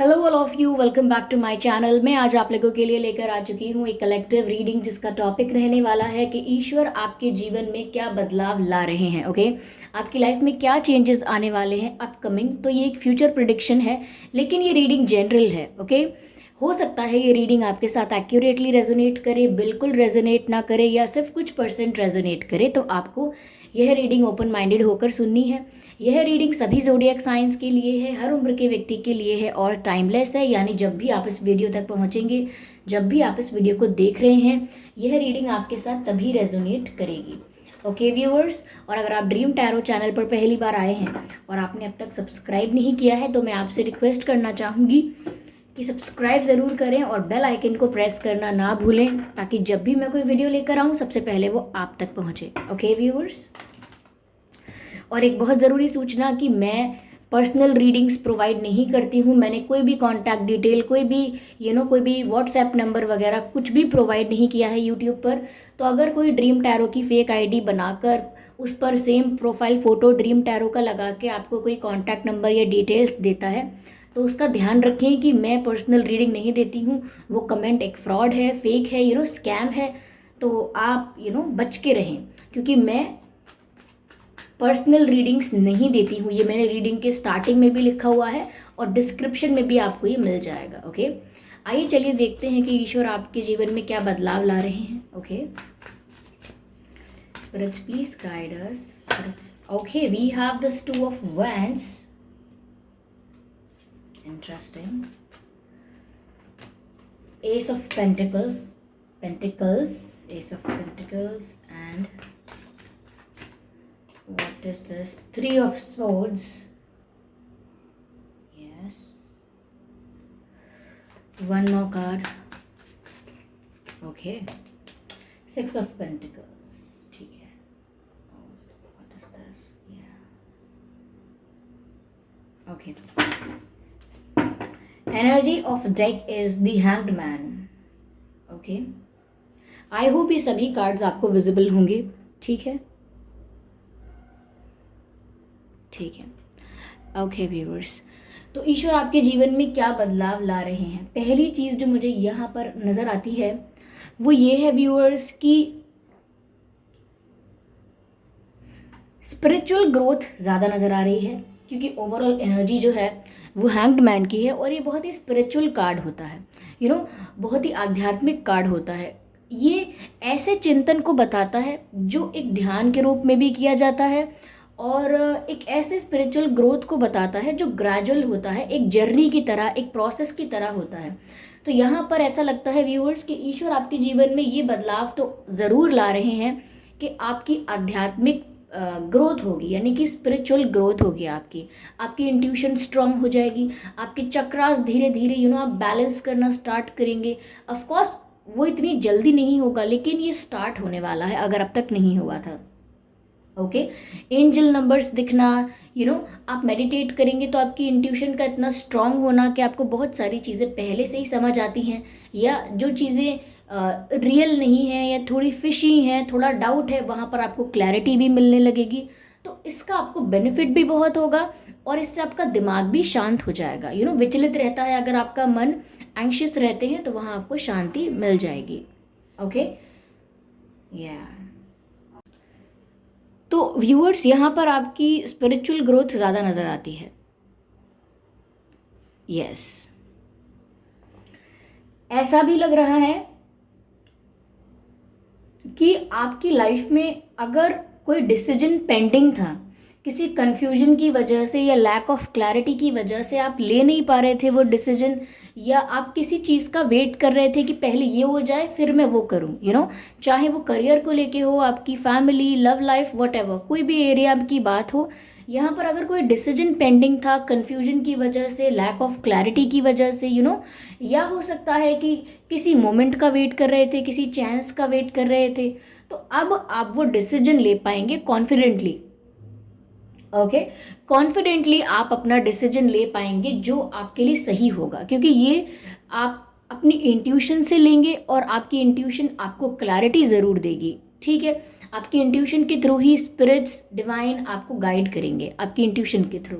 Hello all of you, welcome back to my channel. मैं आज आप लोगों के लिए लेकर आ चुकी हूँ एक कलेक्टिव रीडिंग जिसका टॉपिक रहने वाला है कि ईश्वर आपके जीवन में क्या बदलाव ला रहे हैं। ओके, आपकी लाइफ में क्या चेंजेस आने वाले हैं अपकमिंग। तो ये एक फ्यूचर प्रिडिक्शन है, लेकिन ये रीडिंग जनरल है। ओके, हो सकता है ये रीडिंग आपके साथ एक्यूरेटली रेजोनेट करे, बिल्कुल रेजोनेट ना करे, या सिर्फ कुछ परसेंट रेजोनेट करे। तो आपको यह रीडिंग ओपन माइंडेड होकर सुननी है। यह रीडिंग सभी ज़ोडिएक साइंस के लिए है, हर उम्र के व्यक्ति के लिए है और टाइमलेस है। यानी जब भी आप इस वीडियो तक पहुंचेंगे, जब भी आप इस वीडियो को देख रहे हैं, यह रीडिंग आपके साथ तभी रेजोनेट करेगी। ओके व्यूअर्स, और अगर आप ड्रीम टैरो चैनल पर पहली बार आए हैं और आपने अब तक सब्सक्राइब नहीं किया है, तो मैं आपसे रिक्वेस्ट करना चाहूँगी कि सब्सक्राइब ज़रूर करें और बेल आइकन को प्रेस करना ना भूलें, ताकि जब भी मैं कोई वीडियो लेकर आऊँ सबसे पहले वो आप तक पहुँचे। ओके व्यूअर्स, और एक बहुत ज़रूरी सूचना कि मैं पर्सनल रीडिंग्स प्रोवाइड नहीं करती हूँ। मैंने कोई भी कॉन्टैक्ट डिटेल, कोई भी कोई भी व्हाट्सएप नंबर वगैरह कुछ भी प्रोवाइड नहीं किया है यूट्यूब पर। तो अगर कोई ड्रीम टैरो की फेक आईडी बनाकर उस पर same profile photo dream tarot का लगा के आपको कोई कॉन्टैक्ट नंबर या डिटेल्स देता है, तो उसका ध्यान रखें कि मैं पर्सनल रीडिंग नहीं देती हूँ। वो कमेंट एक फ्रॉड है, फेक है, स्कैम है। तो आप बच के रहें, क्योंकि मैं पर्सनल रीडिंग्स नहीं देती हूँ। ये मैंने रीडिंग के स्टार्टिंग में भी लिखा हुआ है और डिस्क्रिप्शन में भी आपको ये मिल जाएगा। ओके, आइए चलिए देखते हैं कि ईश्वर आपके जीवन में क्या बदलाव ला रहे हैं। Okay, spirits please guide us. Spirits, okay, we have this two of wands. Interesting. Ace of pentacles, ace of pentacles, and what is this? Three of Swords. Yes. One more card. Okay. Six of Pentacles. ठीक है. What is this? Yeah. Okay. Energy of deck is the Hanged Man. Okay. I hope ये सभी cards आपको visible होंगे। ठीक है, ठीक है। ओके व्यूअर्स, तो ईश्वर आपके जीवन में क्या बदलाव ला रहे हैं। पहली चीज़ जो मुझे यहाँ पर नज़र आती है वो ये है व्यूअर्स कि स्पिरिचुअल ग्रोथ ज़्यादा नज़र आ रही है, क्योंकि ओवरऑल एनर्जी जो है वो हैंग्ड मैन की है और ये बहुत ही स्पिरिचुअल कार्ड होता है। बहुत ही आध्यात्मिक कार्ड होता है। ये ऐसे चिंतन को बताता है जो एक ध्यान के रूप में भी किया जाता है और एक ऐसे स्पिरिचुअल ग्रोथ को बताता है जो ग्रेजुअल होता है, एक जर्नी की तरह, एक प्रोसेस की तरह होता है। तो यहाँ पर ऐसा लगता है व्यूअर्स कि ईश्वर आपके जीवन में ये बदलाव तो ज़रूर ला रहे हैं कि आपकी आध्यात्मिक ग्रोथ होगी, यानी कि स्पिरिचुअल ग्रोथ होगी। आपकी इंट्यूशन स्ट्रांग हो जाएगी, आपके चक्रास धीरे धीरे आप बैलेंस करना स्टार्ट करेंगे। ऑफ कोर्स वो इतनी जल्दी नहीं होगा, लेकिन ये स्टार्ट होने वाला है अगर अब तक नहीं हुआ था। ओके, एंजल नंबर्स दिखना, आप मेडिटेट करेंगे तो आपकी इंट्यूशन का इतना स्ट्रांग होना कि आपको बहुत सारी चीज़ें पहले से ही समझ आती हैं, या जो चीज़ें रियल नहीं हैं या थोड़ी फिशी हैं, थोड़ा डाउट है, वहाँ पर आपको क्लैरिटी भी मिलने लगेगी। तो इसका आपको बेनिफिट भी बहुत होगा और इससे आपका दिमाग भी शांत हो जाएगा। विचलित रहता है अगर आपका मन, एंग्शियस रहते हैं, तो वहाँ आपको शांति मिल जाएगी। ओके, या तो व्यूअर्स, यहाँ पर आपकी स्पिरिचुअल ग्रोथ ज़्यादा नज़र आती है। यस, ऐसा भी लग रहा है कि आपकी लाइफ में अगर कोई डिसीजन पेंडिंग था, किसी कंफ्यूजन की वजह से या लैक ऑफ क्लैरिटी की वजह से आप ले नहीं पा रहे थे वो डिसीजन, या आप किसी चीज़ का वेट कर रहे थे कि पहले ये हो जाए फिर मैं वो करूं, चाहे वो करियर को लेके हो, आपकी फैमिली, लव लाइफ, व्हाटएवर, कोई भी एरिया की बात हो। यहाँ पर अगर कोई डिसीजन पेंडिंग था कंफ्यूजन की वजह से, लैक ऑफ क्लैरिटी की वजह से, या हो सकता है कि किसी मोमेंट का वेट कर रहे थे, किसी चांस का वेट कर रहे थे, तो अब आप वो डिसीजन ले पाएंगे कॉन्फिडेंटली। ओके, कॉन्फिडेंटली आप अपना डिसीजन ले पाएंगे जो आपके लिए सही होगा, क्योंकि ये आप अपनी इंट्यूशन से लेंगे और आपकी इंट्यूशन आपको क्लैरिटी ज़रूर देगी। ठीक है, आपकी इंट्यूशन के थ्रू ही स्पिरिट्स, डिवाइन आपको गाइड करेंगे, आपकी इंट्यूशन के थ्रू।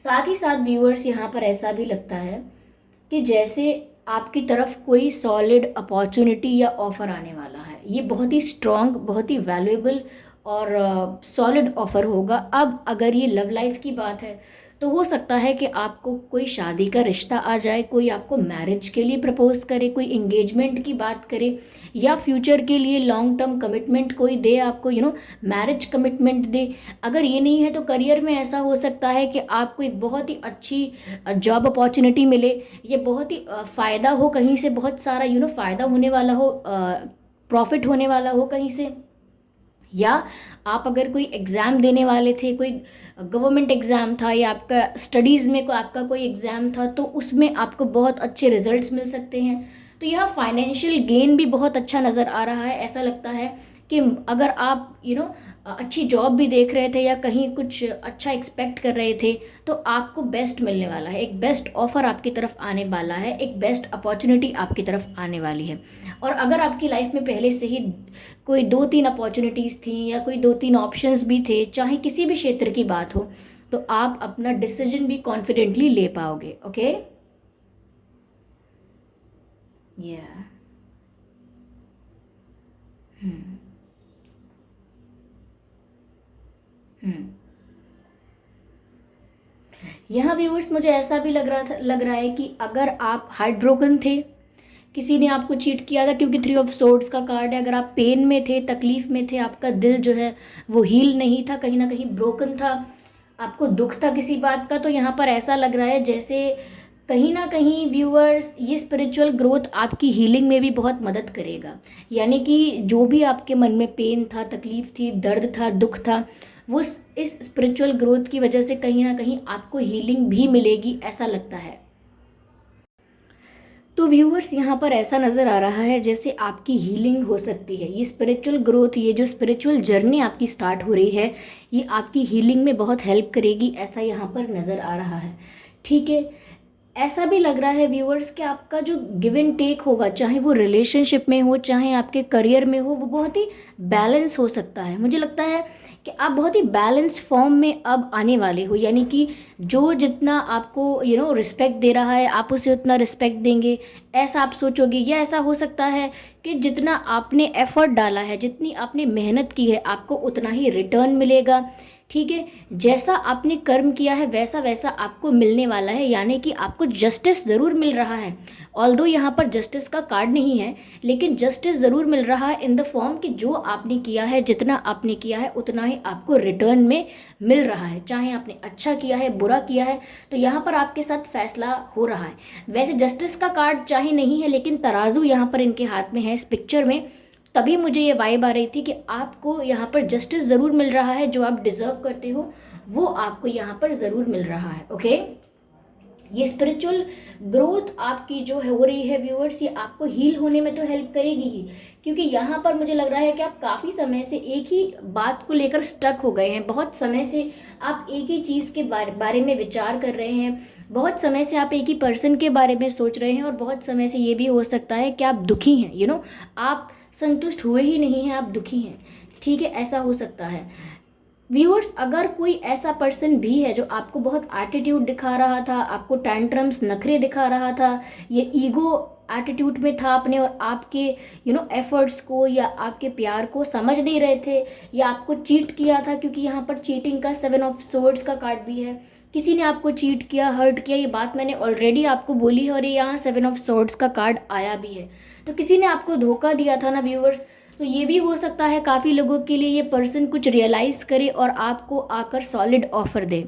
साथ ही साथ व्यूअर्स यहाँ पर ऐसा भी लगता है कि जैसे आपकी तरफ कोई सॉलिड अपॉर्चुनिटी या ऑफर आने वाला है। ये बहुत ही स्ट्रॉन्ग, बहुत ही वैल्यूएबल और सॉलिड ऑफर होगा। अब अगर ये लव लाइफ की बात है तो हो सकता है कि आपको कोई शादी का रिश्ता आ जाए, कोई आपको मैरिज के लिए प्रपोज करे, कोई एंगेजमेंट की बात करे, या फ्यूचर के लिए लॉन्ग टर्म कमिटमेंट कोई दे आपको, मैरिज कमिटमेंट दे। अगर ये नहीं है तो करियर में ऐसा हो सकता है कि आपको एक बहुत ही अच्छी जॉब अपॉर्चुनिटी मिले, ये बहुत ही फ़ायदा हो कहीं से, बहुत सारा फ़ायदा होने वाला हो, प्रॉफिट होने वाला हो कहीं से। या आप अगर कोई एग्ज़ाम देने वाले थे, कोई गवर्नमेंट एग्ज़ाम था, या आपका स्टडीज़ में आपका कोई एग्ज़ाम था, तो उसमें आपको बहुत अच्छे रिजल्ट्स मिल सकते हैं। तो यह फाइनेंशियल गेन भी बहुत अच्छा नज़र आ रहा है। ऐसा लगता है कि अगर आप अच्छी जॉब भी देख रहे थे या कहीं कुछ अच्छा एक्सपेक्ट कर रहे थे, तो आपको बेस्ट मिलने वाला है, एक बेस्ट ऑफर आपकी तरफ आने वाला है, एक बेस्ट अपॉर्चुनिटी आपकी तरफ आने वाली है। और अगर आपकी लाइफ में पहले से ही कोई 2-3 अपॉर्चुनिटीज़ थी या कोई 2-3 ऑप्शंस भी थे, चाहे किसी भी क्षेत्र की बात हो, तो आप अपना डिसीजन भी कॉन्फिडेंटली ले पाओगे। ओके, या हम्म हम्म यहाँ व्यूअर्स मुझे ऐसा भी लग रहा है कि अगर आप हार्ट ब्रोकन थे, किसी ने आपको चीट किया था, क्योंकि 3 ऑफ सोर्ड्स का कार्ड है। अगर आप पेन में थे, तकलीफ में थे, आपका दिल जो है वो हील नहीं था, कहीं ना कहीं ब्रोकन था, आपको दुख था किसी बात का, तो यहाँ पर ऐसा लग रहा है जैसे कहीं ना कहीं व्यूअर्स ये स्पिरिचुअल ग्रोथ आपकी हीलिंग में भी बहुत मदद करेगा। यानी कि जो भी आपके मन में पेन था, तकलीफ थी, दर्द था, दुख था, वो इस स्पिरिचुअल ग्रोथ की वजह से कहीं ना कहीं आपको हीलिंग भी मिलेगी, ऐसा लगता है। तो व्यूअर्स यहाँ पर ऐसा नज़र आ रहा है जैसे आपकी हीलिंग हो सकती है। ये स्पिरिचुअल ग्रोथ, ये जो स्पिरिचुअल जर्नी आपकी स्टार्ट हो रही है, ये आपकी हीलिंग में बहुत हेल्प करेगी, ऐसा यहाँ पर नज़र आ रहा है। ठीक है, ऐसा भी लग रहा है व्यूअर्स कि आपका जो गिव एंड टेक होगा, चाहे वो रिलेशनशिप में हो, चाहे आपके करियर में हो, वो बहुत ही बैलेंस हो सकता है। मुझे लगता है कि आप बहुत ही बैलेंस्ड फॉर्म में अब आने वाले हो। यानी कि जो जितना आपको रिस्पेक्ट दे रहा है, आप उसे उतना रिस्पेक्ट देंगे, ऐसा आप सोचोगे। या ऐसा हो सकता है कि जितना आपने एफर्ट डाला है, जितनी आपने मेहनत की है, आपको उतना ही रिटर्न मिलेगा। ठीक है, जैसा आपने कर्म किया है वैसा वैसा आपको मिलने वाला है। यानी कि आपको जस्टिस ज़रूर मिल रहा है। ऑल्दो यहाँ पर जस्टिस का कार्ड नहीं है, लेकिन जस्टिस ज़रूर मिल रहा है इन द फॉर्म कि जो आपने किया है, जितना आपने किया है, उतना ही आपको रिटर्न में मिल रहा है। चाहे आपने अच्छा किया है, बुरा किया है, तो यहाँ पर आपके साथ फैसला हो रहा है। वैसे जस्टिस का कार्ड चाहे नहीं है, लेकिन तराजू यहाँ पर इनके हाथ में है इस पिक्चर में, तभी मुझे ये वाइब आ रही थी कि आपको यहाँ पर जस्टिस ज़रूर मिल रहा है। जो आप डिज़र्व करते हो वो आपको यहाँ पर ज़रूर मिल रहा है। ओके, ये स्पिरिचुअल ग्रोथ आपकी जो है हो रही है व्यूअर्स, ये आपको हील होने में तो हेल्प करेगी ही, क्योंकि यहाँ पर मुझे लग रहा है कि आप काफ़ी समय से एक ही बात को लेकर स्टक हो गए हैं। बहुत समय से आप एक ही चीज़ के बारे में विचार कर रहे हैं, बहुत समय से आप एक ही पर्सन के बारे में सोच रहे हैं, और बहुत समय से ये भी हो सकता है कि आप दुखी हैं। आप संतुष्ट हुए ही नहीं हैं, आप दुखी हैं। ठीक है, ऐसा हो सकता है व्यूअर्स। अगर कोई ऐसा पर्सन भी है जो आपको बहुत एटीट्यूड दिखा रहा था, आपको टैंट्रम्स, नखरे दिखा रहा था, ये ईगो एटीट्यूड में था अपने, और आपके एफर्ट्स को या आपके प्यार को समझ नहीं रहे थे, या आपको चीट किया था, क्योंकि यहाँ पर चीटिंग का 7 ऑफ सोर्ड्स का कार्ड भी है। किसी ने आपको चीट किया, हर्ट किया, ये बात मैंने ऑलरेडी आपको बोली है, और ये यहाँ 7 ऑफ सोर्ड्स का कार्ड आया भी है। तो किसी ने आपको धोखा दिया था ना व्यूअर्स। तो ये भी हो सकता है काफ़ी लोगों के लिए ये पर्सन कुछ रियलाइज़ करे और आपको आकर सॉलिड ऑफर दे,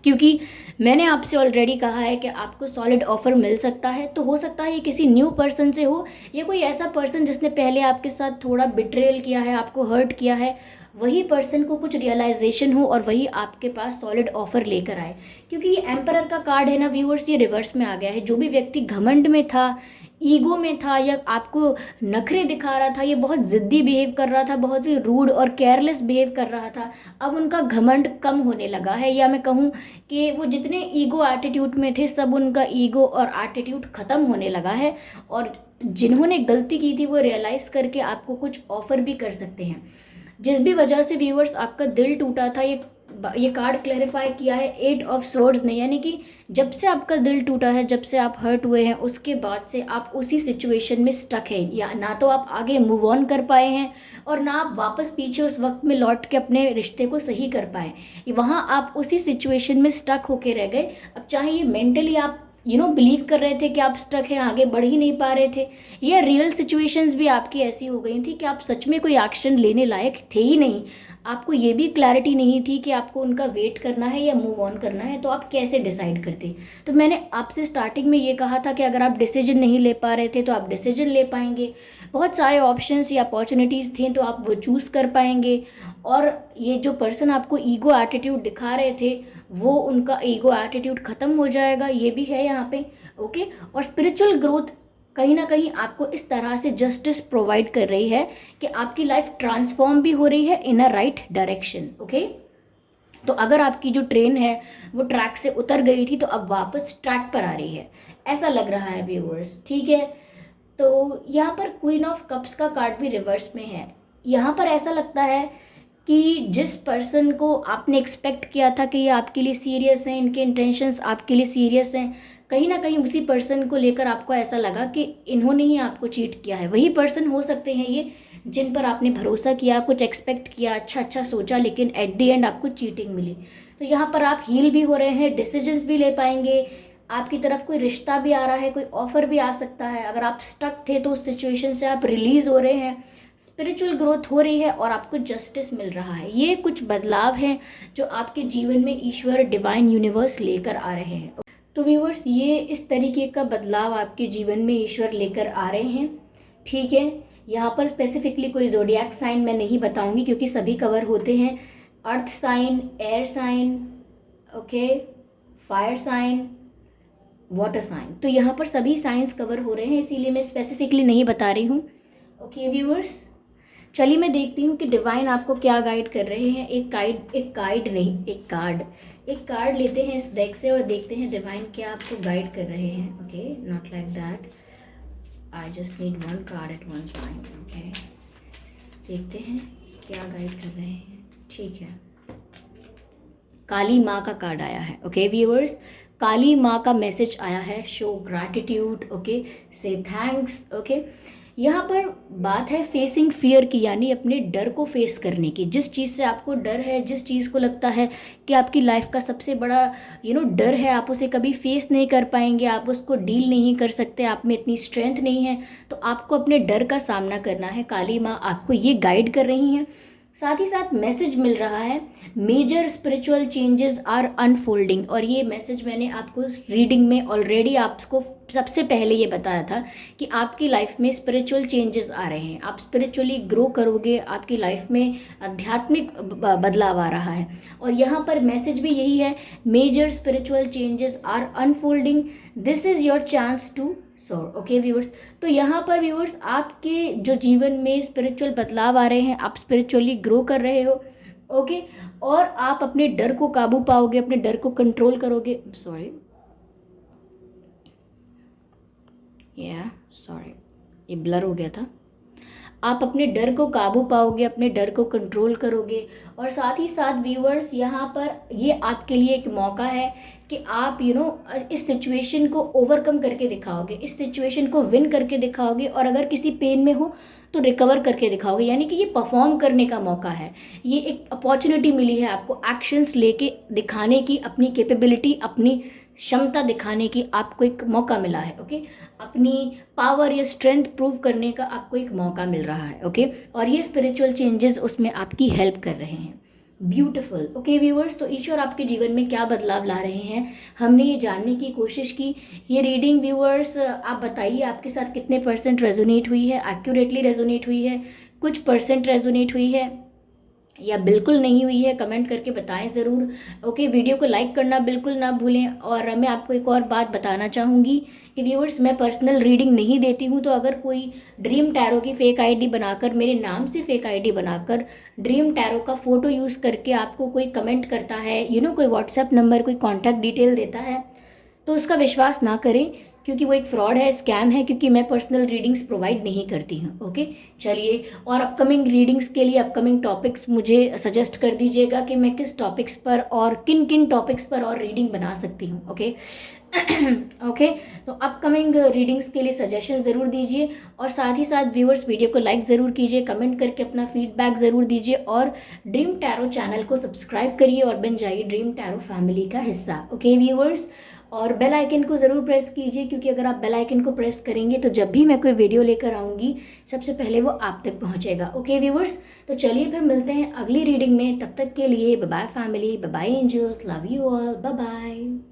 क्योंकि मैंने आपसे ऑलरेडी कहा है कि आपको सॉलिड ऑफर मिल सकता है। तो हो सकता है ये किसी न्यू पर्सन से हो, या कोई ऐसा पर्सन जिसने पहले आपके साथ थोड़ा बिट्रेल किया है, आपको हर्ट किया है, वही पर्सन को कुछ रियलाइजेशन हो और वही आपके पास सॉलिड ऑफर लेकर आए। क्योंकि ये एम्परर का कार्ड है ना व्यूअर्स, ये रिवर्स में आ गया है। जो भी व्यक्ति घमंड में था, ईगो में था, या आपको नखरे दिखा रहा था, ये बहुत ज़िद्दी बिहेव कर रहा था, बहुत ही रूड और केयरलेस बिहेव कर रहा था, अब उनका घमंड कम होने लगा है। या मैं कहूँ कि वो जितने ईगो एटीट्यूड में थे, सब उनका ईगो और एटीट्यूड ख़त्म होने लगा है, और जिन्होंने गलती की थी वो रियलाइज़ करके आपको कुछ ऑफ़र भी कर सकते हैं। जिस भी वजह से व्यूअर्स आपका दिल टूटा था, ये ये कार्ड क्लैरिफाई किया है 8 ऑफ सोर्ड्स ने, यानी कि जब से आपका दिल टूटा है, जब से आप हर्ट हुए हैं, उसके बाद से आप उसी सिचुएशन में स्टक है, या ना तो आप आगे मूव ऑन कर पाए हैं और ना आप वापस पीछे उस वक्त में लौट के अपने रिश्ते को सही कर पाए। वहाँ आप उसी सिचुएशन में स्टक होके रह गए। अब चाहे ये मेंटली आप बिलीव कर रहे थे कि आप स्टक हैं, आगे बढ़ ही नहीं पा रहे थे, या रियल सिचुएशंस भी आपकी ऐसी हो गई थी कि आप सच में कोई एक्शन लेने लायक थे ही नहीं, आपको ये भी क्लैरिटी नहीं थी कि आपको उनका वेट करना है या मूव ऑन करना है, तो आप कैसे डिसाइड करते। तो मैंने आपसे स्टार्टिंग में ये कहा था कि अगर आप डिसीजन नहीं ले पा रहे थे तो आप डिसीजन ले पाएंगे, बहुत सारे ऑप्शंस या अपॉर्चुनिटीज़ थे तो आप वो चूज़ कर पाएंगे। और ये जो पर्सन आपको ईगो एटीट्यूड दिखा रहे थे, वो उनका ईगो एटीट्यूड ख़त्म हो जाएगा, ये भी है यहाँ पे। ओके, और स्पिरिचुअल ग्रोथ कहीं ना कहीं आपको इस तरह से जस्टिस प्रोवाइड कर रही है कि आपकी लाइफ ट्रांसफॉर्म भी हो रही है इन अ राइट डायरेक्शन। ओके, तो अगर आपकी जो ट्रेन है वो ट्रैक से उतर गई थी तो अब वापस ट्रैक पर आ रही है, ऐसा लग रहा है व्यूअर्स। ठीक है, तो यहाँ पर क्वीन ऑफ कप्स का कार्ड भी रिवर्स में है। यहाँ पर ऐसा लगता है कि जिस पर्सन को आपने एक्सपेक्ट किया था कि ये आपके लिए सीरियस हैं, इनके इंटेंशंस आपके लिए सीरियस हैं, कहीं ना कहीं उसी पर्सन को लेकर आपको ऐसा लगा कि इन्होंने ही आपको चीट किया है। वही पर्सन हो सकते हैं ये जिन पर आपने भरोसा किया, कुछ एक्सपेक्ट किया, अच्छा अच्छा सोचा, लेकिन एट द एंड आपको चीटिंग मिली। तो यहाँ पर आप हील भी हो रहे हैं, डिसीजंस भी ले पाएंगे, आपकी तरफ कोई रिश्ता भी आ रहा है, कोई ऑफर भी आ सकता है। अगर आप स्टक थे तो उस सिचुएशन से आप रिलीज हो रहे हैं, स्पिरिचुअल ग्रोथ हो रही है और आपको जस्टिस मिल रहा है। ये कुछ बदलाव हैं जो आपके जीवन में ईश्वर, डिवाइन यूनिवर्स लेकर आ रहे हैं। तो व्यूअर्स, ये इस तरीके का बदलाव आपके जीवन में ईश्वर लेकर आ रहे हैं। ठीक है, यहाँ पर स्पेसिफिकली कोई जोडियाक साइन मैं नहीं बताऊंगी क्योंकि सभी कवर होते हैं। Earth sign, air sign, okay, fire sign, water sign, तो यहाँ पर सभी साइंस कवर हो रहे हैं, इसीलिए मैं स्पेसिफिकली नहीं बता रही हूँ। ओके व्यूअर्स, चलिए मैं देखती हूँ कि डिवाइन आपको क्या गाइड कर रहे हैं। एक कार्ड लेते हैं इस डेक से और देखते हैं डिवाइन क्या आपको गाइड कर रहे हैं। Okay, not like that, I just need one card at one time. Okay, देखते हैं क्या गाइड कर रहे हैं। ठीक है, काली माँ का कार्ड आया है। ओके व्यूअर्स, काली माँ का मैसेज आया है, शो ग्रैटिट्यूड, ओके, से थैंक्स। ओके, यहाँ पर बात है फेसिंग फियर की, यानी अपने डर को फेस करने की। जिस चीज़ से आपको डर है, जिस चीज़ को लगता है कि आपकी लाइफ का सबसे बड़ा डर है, आप उसे कभी फेस नहीं कर पाएंगे, आप उसको डील नहीं कर सकते, आप में इतनी स्ट्रेंथ नहीं है, तो आपको अपने डर का सामना करना है। काली माँ आपको ये गाइड कर रही हैं। साथ ही साथ मैसेज मिल रहा है, major spiritual changes are unfolding, और ये मैसेज मैंने आपको रीडिंग में ऑलरेडी आपको सबसे पहले ये बताया था कि आपकी लाइफ में स्पिरिचुअल चेंजेस आ रहे हैं, आप स्पिरिचुअली ग्रो करोगे, आपकी लाइफ में आध्यात्मिक बदलाव आ रहा है। और यहाँ पर मैसेज भी यही है, major spiritual changes are unfolding, this is your chance to soar. Okay viewers, तो यहाँ पर व्यूअर्स आपके जो जीवन में स्पिरिचुअल बदलाव आ रहे हैं, आप स्पिरिचुअली ग्रो कर रहे हो। ओके, और आप अपने डर को काबू पाओगे, अपने डर को कंट्रोल करोगे। सॉरी, ये ब्लर हो गया था। आप अपने डर को काबू पाओगे, अपने डर को कंट्रोल करोगे। और साथ ही साथ व्यूअर्स, यहाँ पर ये आपके लिए एक मौका है कि आप इस सिचुएशन को ओवरकम करके दिखाओगे, इस सिचुएशन को विन करके दिखाओगे, और अगर किसी पेन में हो तो रिकवर करके दिखाओगे। यानी कि ये परफॉर्म करने का मौका है, ये एक अपॉर्चुनिटी मिली है आपको एक्शंस लेके दिखाने की, अपनी कैपेबिलिटी, अपनी क्षमता दिखाने की आपको एक मौका मिला है। ओके, अपनी पावर या स्ट्रेंथ प्रूव करने का आपको एक मौका मिल रहा है। ओके, और ये स्पिरिचुअल चेंजेस उसमें आपकी हेल्प कर रहे हैं। ब्यूटिफुल। ओके व्यूअर्स, तो ईश्वर आपके जीवन में क्या बदलाव ला रहे हैं, हमने ये जानने की कोशिश की। ये रीडिंग व्यूअर्स, आप बताइए आपके साथ कितने % रेजोनेट हुई है, एक्यूरेटली रेजोनेट हुई है, कुछ % रेजोनेट हुई है या बिल्कुल नहीं हुई है, कमेंट करके बताएं ज़रूर। ओके, वीडियो को लाइक करना बिल्कुल ना भूलें। और मैं आपको एक और बात बताना चाहूँगी कि व्यूअर्स, मैं पर्सनल रीडिंग नहीं देती हूँ, तो अगर कोई ड्रीम टैरो की फेक आईडी बनाकर, मेरे नाम से फेक आईडी बनाकर, ड्रीम टैरो का फ़ोटो यूज़ करके आपको कोई कमेंट करता है, कोई व्हाट्सएप नंबर, कोई कॉन्टैक्ट डिटेल देता है, तो उसका विश्वास ना करें, क्योंकि वो एक फ्रॉड है, स्कैम है, क्योंकि मैं पर्सनल रीडिंग्स प्रोवाइड नहीं करती हूँ। ओके, चलिए, और अपकमिंग रीडिंग्स के लिए अपकमिंग टॉपिक्स मुझे सजेस्ट कर दीजिएगा कि मैं किस टॉपिक्स पर और किन किन टॉपिक्स पर और रीडिंग बना सकती हूँ। ओके ओके, तो अपकमिंग रीडिंग्स के लिए सजेशन ज़रूर दीजिए, और साथ ही साथ व्यूअर्स वीडियो को लाइक ज़रूर कीजिए, कमेंट करके अपना फीडबैक ज़रूर दीजिए, और ड्रीम टैरो चैनल को सब्सक्राइब करिए और बन जाइए ड्रीम टैरो फैमिली का हिस्सा। ओके व्यूअर्स, और बेल आइकन को ज़रूर प्रेस कीजिए, क्योंकि अगर आप बेल आइकन को प्रेस करेंगे तो जब भी मैं कोई वीडियो लेकर आऊँगी सबसे पहले वो आप तक पहुँचेगा। ओके व्यूअर्स, तो चलिए फिर मिलते हैं अगली रीडिंग में। तब तक के लिए bye bye family, bye bye angels, love you all, bye bye.